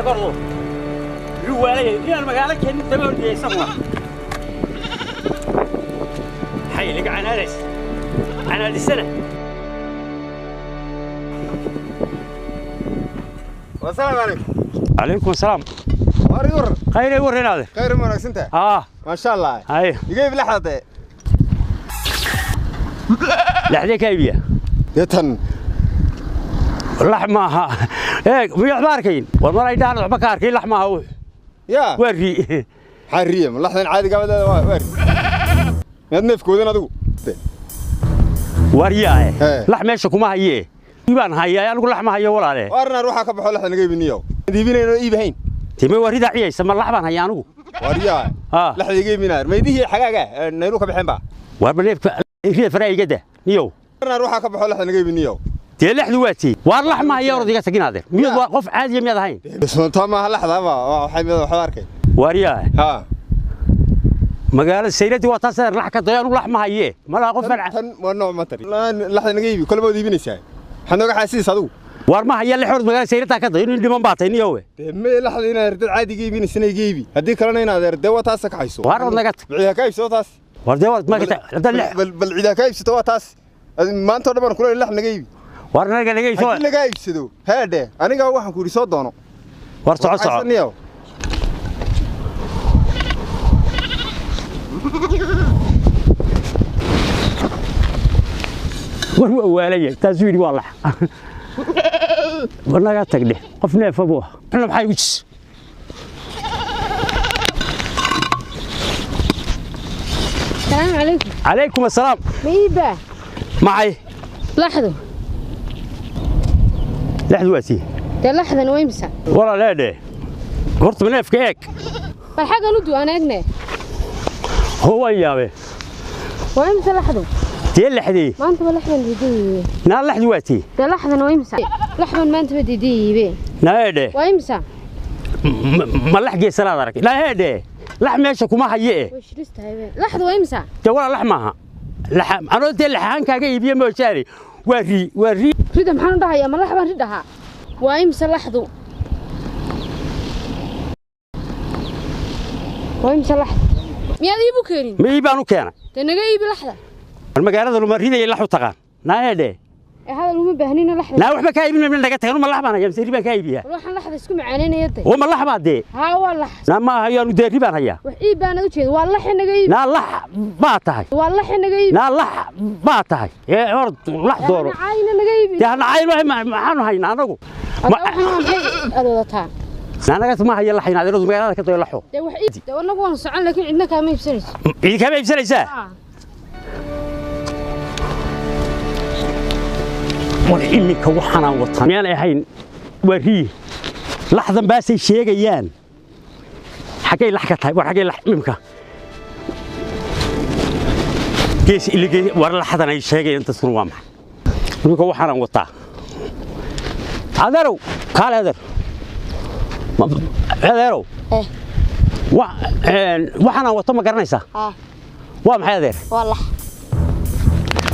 تقرلو يوالي إن المقالة كأنه تبون يسمع حي لك عن هذا السنة والسلام عليكم. عليكم السلام. واريور. خير يورين هذا. خير منك أنت. ما شاء الله. هاي. يجيب لحظة. لحظة كيفية؟ يتن. لحمها. إيه مية باركين. والله يدان لحمة كاركين لحمها هو. يا. وري. حريم. لحظة عادي قبل وري. يدنف كودنا دو. ورياه. لحمة شكوما هي. يبان هيا أنا أقول لحمة هيا ولا عليه. وارنا روح أكبر حول لحظة نجيب النيو. ديبين إنه إيبهين. تيمي وريد عيا سما اللحمة هيا أنا. ورياه. لحظة يجيب منار. ما يديه حاجة نروح بحين بقى. واربليف في فرق كده نيو. وارنا روح أكبر حول لحظة نجيب النيو. تيلح دواتي. واللحمة هيا ورد يا سكين هذا. مية وقف عادي مية هين. بس ما لحظة ما حي حوارك. ورياه. مقال السيرة وتصير لحكة ضيان ولحمة هي ما لا قف فرع تن والنوع مطري لا لحظة نجيبي كل ما ديبين الشاي حنوقع حاسيس هذو وارما هي اللي حرد مقال السيرة تاكد إنه اللي من باطني هو ما لحظة هنا رد عادي جيبين السنة يجيبي هدي كلنا هنا رد وتاسك حيسو وارد نقط بعيها كيف سو تاس ورد ما كت بالعيدا كيف سو تاس ما أنت طبعا كل اللحظة نجيبي وارد نجيبي شو اللي جايب سدو هذا أنا جا واحد كوري صوت دانو ورد عصا ولا تزوير والله وانا قاعد تقلي قفنا فابوه احنا بحيوش السلام عليكم. عليكم السلام. ميبه معي لحظة واتي ده لحظة ويمسح والله لا ده قرط من افكيك فالحاجة ندو انا اجنه هو ايامه ويمسح لحظة تي لحدي ما انت لحظة دي نال لحدواتي ده لحظة ويمسح لحظة ما انت بدي دي ناده ويمسح ما لحقي سلا درك لا هده لحمه شكو ما هي وش رست هاي لحظة ويمسح ده ولا لحمها لحم انا دي لحان كاغا يبيه ما شاري وري ريده maxaan dhahayaa ma laxbaan ridaha waa imsa laxdu miyaad iibu keenin ma iibaan u keenay tanaga iibi laxda magaalada luma riday laxu taqaan naayade hada luma baahnina laxda la waxba ka iibin min laga tago ma laxbaan ayam sari baan ka iibiya waxaan laxda isku macaaneenayay oo ma laxbaade ha waa lax ma hayaan deeri baan haya wax iibaan u jeedo waa lax naga iibi na lax ba tahay waa lax naga iibi na lax ba tahay ee hord lax dooro ayna naga iibi yaa nacayl waxaan haynaa anagu adoodataan naanaga ma haya laxina adeeradu magaalada ka doolaxo de wax iib de wanagu waan socon laakiin cidna kaama iibsanayso cid kaama iibsanaysaa والإمك وحنا وطن يعني الحين وريه لحظة بس يشيغيان حكي لحكتها وحكي لحمك كيس اللي جي ورا لحظة أنا يشيغي أنت سنوا معه إمك وحنا وطن هذا قال هذا وحنا وطن ما قرنيسه وام هذا والله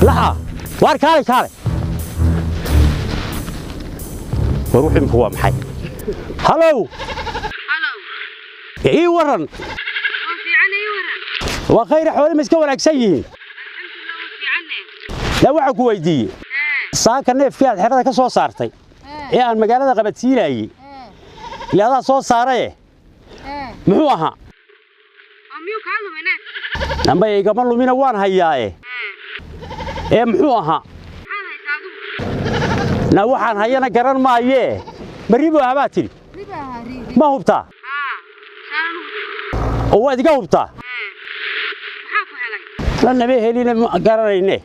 لا وار كالي وروح إمك هو محي هلو إيه ورن وفي عني ورن وخير حوالي مسكوا لك سيء لا وعك ويدي ساك النف كان حرة كسو صارتي إيه المجال هذا قبت سيلاي يا هذا صوت صاريه محوها أميو كانوا منك لما يقبلوا من وان هياي إيه محوها لا waxaan hayana garan maaye maribo abaatiri ma hubta oo waad iga hubta waxa ku helay la nabi helina garanayne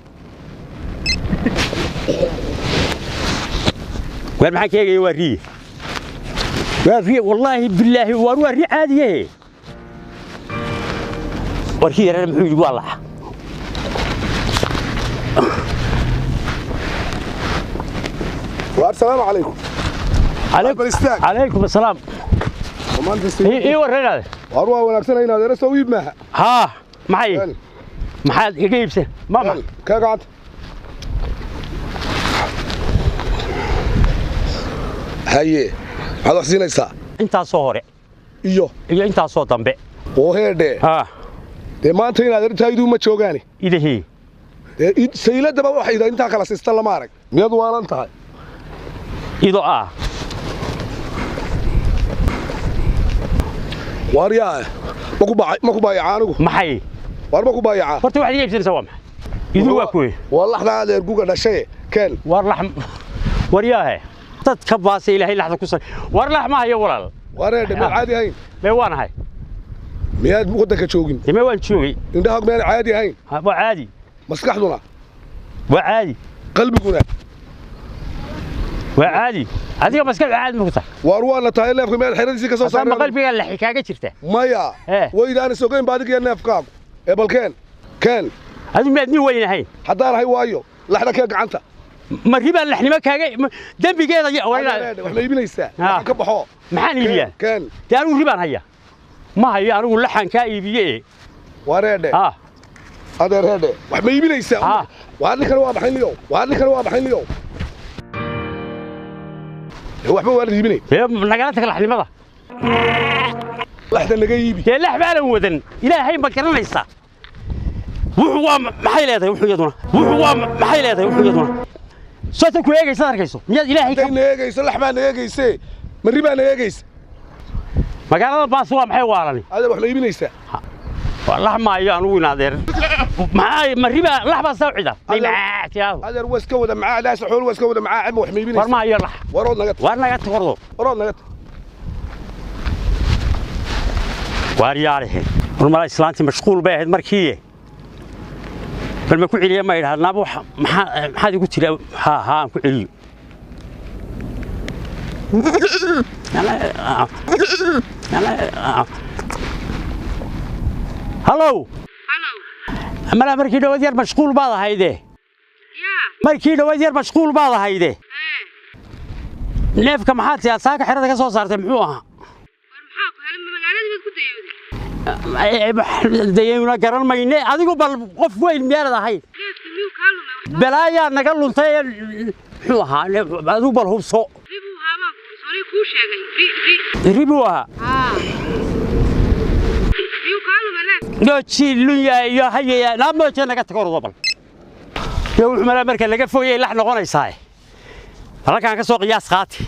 war maxaa keegay wari wallahi billahi wari caadiye warkii yar muxuu yiri wallahi السلام عليكم. عليكم السلام. إيه ورينا. وأروى ونكسر هنا هذا رسوي بمها. ها معي. محل يجيب سه ماما. كقعد. هاي هذا حسين إيسا. intaasoo hore iyo intaasoo dambe oo heedhe dee maanta inaad arintaydu ma joogaani idahii dee sayladaba waxay idhaa intaa kala siista lama arag miyad waalan tahay ido waaryaa ma ku baayacaa anigu maxay waar ma ku baayacaa horta waxaad iga iibsanaysaa waa maxay idu waa kuwe waa laxda adeer guga dhashay keen war lax waryaahe dadka baasa ilaahay laxda ku sar war lax ma hayo walaal wareedhe ma caadi ahayn mee waan ahay miyaad waddanka joogin mee waan joogay indhaha meel caadi ahayn waa caadi maskaxduna waa caadi qalbiguna waa caadi adiga maskaxdu caadi ma ku tahay waar waana tahay neefka meel xeradiisii ka soo saaray ma qalbiga la xikaaga jirta maya waydaan sogeyn baadiga neefkaagu ee balkeen keen adigu maad ni weynahay haddaan ahay waayo laxda kee gacanta ma ribaan laxnimo kaaga dembigeeda wax ma iibinaysaa waxaan ka baxo maxaan iibiyaa keen dee anigu ribaan haya ma hayo anigu laxan kaa iibiye wareedhe adeer heedhe wax ma iibinaysaa waa ninkana waa baxayniyo waxba waa la iibinay nagala tag laxnimada laxda naga iibi dee lax baanan wadan ilaahay ma garanaysaa wuxuu waa maxay leedahay wuxuu iyaduna soota ku eegaysa arkayso miyaad ilaahay ka eegayso lax baa eegayse ma ribaa eegaysa magaalada baas waa maxay waalani adeer wax ma iibinaysaa lax maayo anugu inaadeer maxay ma ribaa lax baa sawcida adeer waa iska wada macaadaas xool waa iska wada macaa wax ma iibinaysaa war maayo lax warood naga tagordo waaryaalehe warmala islaantii mashquul bay ahayd markii bal ma ku celiya ma idhahdnaaba maxaad igu tiri aan ku celiyo hallow mala markii dhawaad yar mashquul baad ahayde neefka maxaad tiaad saaka xerada ka soo saartay muxuu ahaa dayayna garan mayne adigu bal qof weyn miyaanad ahayn balaayaa naga luntay muxuu ahaa adigu bal hubso ribuu ahaa jilunya iyo hayaya naamooje naga tagordo bal wuxuu malaa marka laga fogayay lax noqonaysaa halkaan ka soo qiyaas qaati